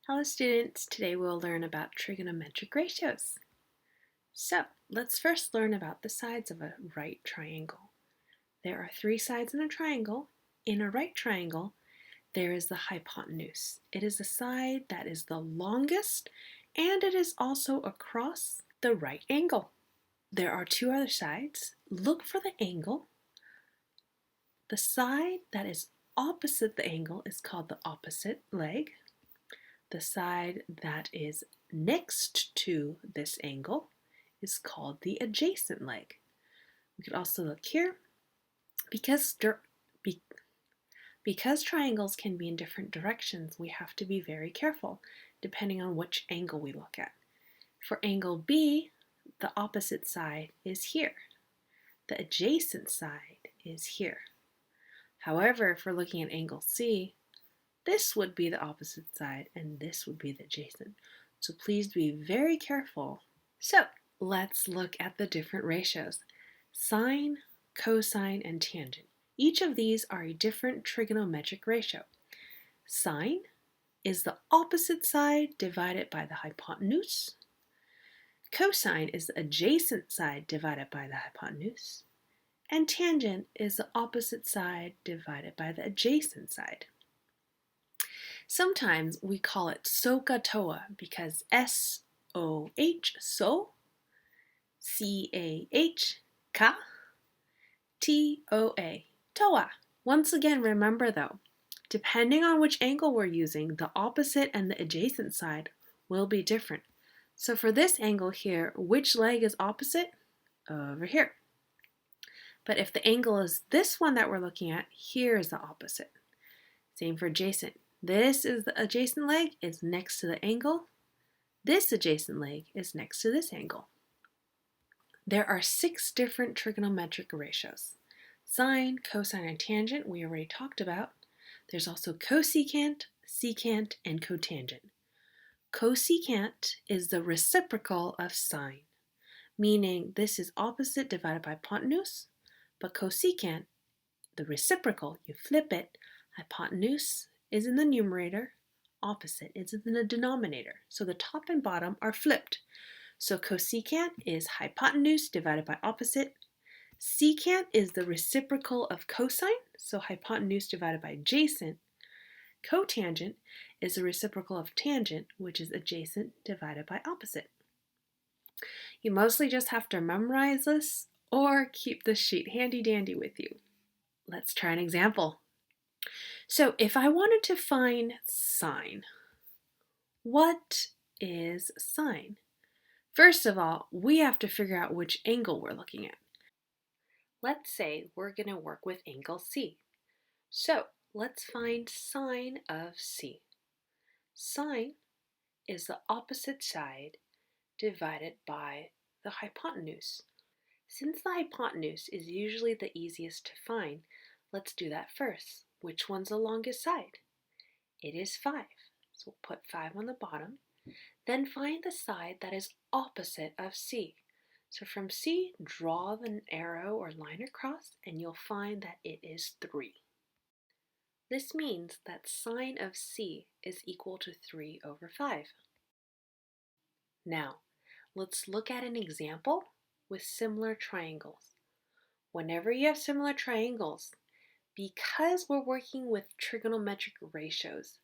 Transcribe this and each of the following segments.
Hello students, today we'll learn about trigonometric ratios. So let's first learn about the sides of a right triangle. There are three sides in a triangle. In a right triangle, there is the hypotenuse. It is the side that is the longest and it is also across the right angle. There are two other sides. Look for the angle. The side that is opposite the angle is called the opposite leg. The side that is next to this angle is called the adjacent leg. We could also look here. Because triangles can be in different directions, we have to be very careful depending on which angle we look at. For angle B, the opposite side is here. The adjacent side is here. However, if we're looking at angle C, this would be the opposite side and this would be the adjacent. So please be very careful. So let's look at the different ratios. Sine, cosine, and tangent. Each of these are a different trigonometric ratio. Sine is the opposite side divided by the hypotenuse. Cosine is the adjacent side divided by the hypotenuse. And tangent is the opposite side divided by the adjacent side. Sometimes we call it SOHCAHTOA because S-O-H, so, C-A-H, ka, T-O-A, TOA. Once again, remember though, depending on which angle we're using, the opposite and the adjacent side will be different. So for this angle here, which leg is opposite? Over here. But if the angle is this one that we're looking at, here is the opposite. Same for adjacent. This is the adjacent leg, is next to the angle. This adjacent leg is next to this angle. There are 6 different trigonometric ratios. Sine, cosine, and tangent we already talked about. There's also cosecant, secant, and cotangent. Cosecant is the reciprocal of sine, meaning this is opposite divided by hypotenuse, but cosecant, the reciprocal, you flip it, hypotenuse is in the numerator, opposite is in the denominator. So the top and bottom are flipped. So cosecant is hypotenuse divided by opposite. Secant is the reciprocal of cosine, so hypotenuse divided by adjacent. Cotangent is the reciprocal of tangent, which is adjacent divided by opposite. You mostly just have to memorize this or keep this sheet handy dandy with you. Let's try an example. So if I wanted to find sine, what is sine? First of all, we have to figure out which angle we're looking at. Let's say we're going to work with angle C. So let's find sine of C. Sine is the opposite side divided by the hypotenuse. Since the hypotenuse is usually the easiest to find, let's do that first. Which one's the longest side? It is 5. So we'll put 5 on the bottom. Then find the side that is opposite of C. So from C, draw an arrow or line across and you'll find that it is 3. This means that sine of C is equal to 3 over 5. Now, let's look at an example with similar triangles. Whenever you have similar triangles, because we're working with trigonometric ratios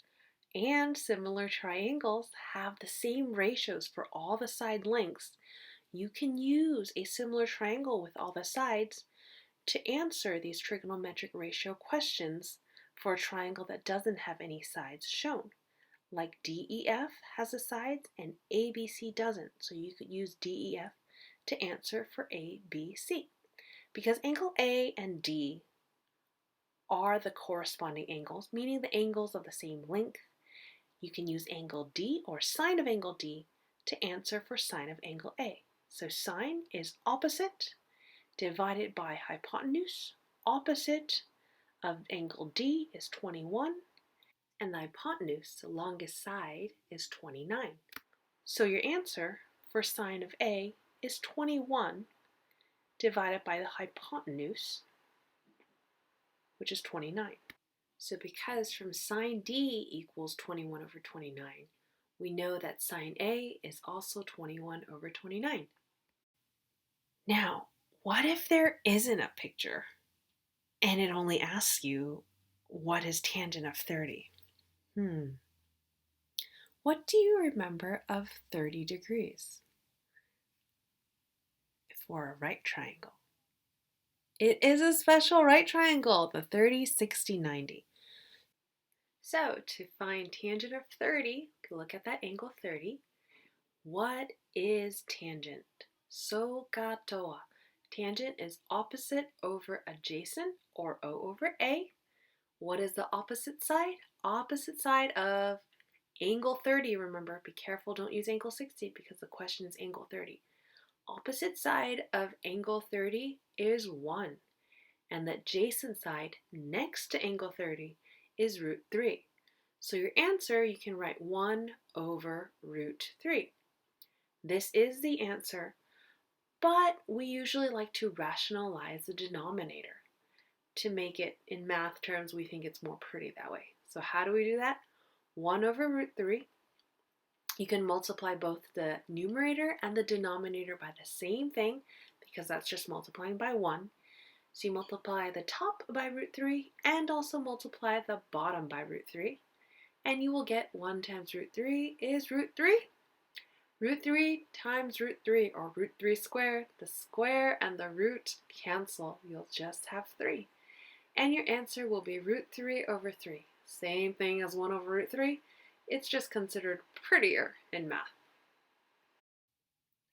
and similar triangles have the same ratios for all the side lengths, you can use a similar triangle with all the sides to answer these trigonometric ratio questions for a triangle that doesn't have any sides shown. Like DEF has the sides and ABC doesn't, so you could use DEF to answer for ABC. Because angle A and D are the corresponding angles, meaning the angles of the same length, you can use angle D or sine of angle D to answer for sine of angle A. So sine is opposite divided by hypotenuse. Opposite of angle D is 21, and the hypotenuse, the longest side, is 29. So your answer for sine of A is 21 divided by the hypotenuse, which is 29. So because from sine D equals 21 over 29, We know that sine A is also 21 over 29. Now, what if there isn't a picture and it only asks you what is tangent of 30? What do you remember of 30 degrees for a right triangle? It is a special right triangle, the 30, 60, 90. So to find tangent of 30, look at that angle 30. What is tangent? So gatoa. Tangent is opposite over adjacent, or O over A. What is the opposite side? Opposite side of angle 30. Remember, be careful, don't use angle 60 because the question is angle 30. Opposite side of angle 30 is 1. And the adjacent side next to angle 30 is root 3. So your answer, you can write 1 over root 3. This is the answer, but we usually like to rationalize the denominator. To make it in math terms, we think it's more pretty that way. So how do we do that? 1 over root 3. You can multiply both the numerator and the denominator by the same thing because that's just multiplying by 1. So you multiply the top by root 3 and also multiply the bottom by root 3. And you will get 1 times root 3 is root 3. Root 3 times root 3, or root 3 squared. The square and the root cancel. You'll just have 3. And your answer will be root 3 over 3. Same thing as 1 over root 3. It's just considered prettier in math.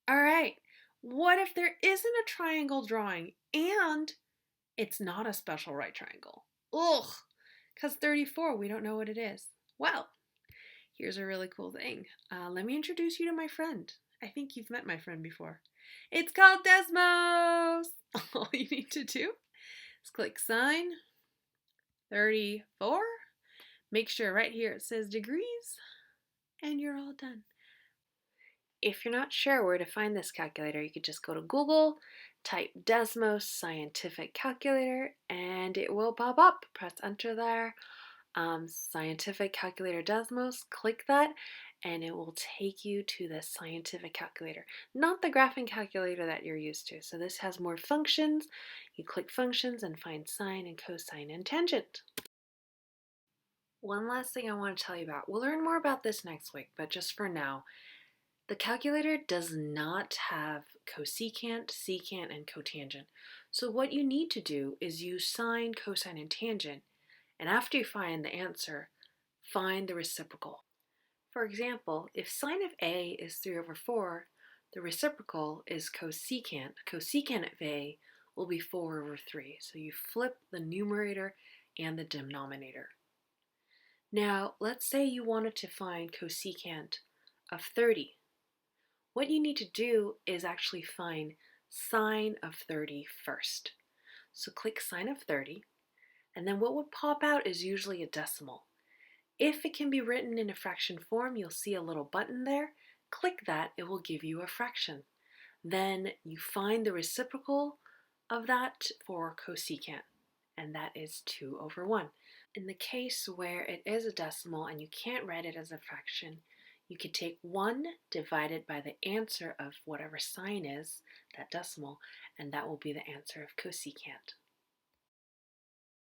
All right, what if there isn't a triangle drawing and it's not a special right triangle? Ugh, because 34, we don't know what it is. Well, here's a really cool thing. Let me introduce you to my friend. I think you've met my friend before. It's called Desmos. All you need to do is click sine 34. Make sure right here it says degrees, and you're all done. If you're not sure where to find this calculator, you could just go to Google, type Desmos Scientific Calculator, and it will pop up. Press enter there. Scientific Calculator Desmos, click that, and it will take you to the scientific calculator, not the graphing calculator that you're used to. So this has more functions. You click functions and find sine and cosine and tangent. One last thing I want to tell you about. We'll learn more about this next week, but just for now, the calculator does not have cosecant, secant, and cotangent. So what you need to do is use sine, cosine, and tangent, and after you find the answer, find the reciprocal. For example, if sine of A is 3 over 4, the reciprocal is cosecant. Cosecant of A will be 4 over 3. So you flip the numerator and the denominator. Now, let's say you wanted to find cosecant of 30. What you need to do is actually find sine of 30 first. So click sine of 30, and then what would pop out is usually a decimal. If it can be written in a fraction form, you'll see a little button there. Click that, it will give you a fraction. Then you find the reciprocal of that for cosecant, and that is 2 over 1. In the case where it is a decimal and you can't write it as a fraction, you could take 1 divided by the answer of whatever sign is, that decimal, and that will be the answer of cosecant.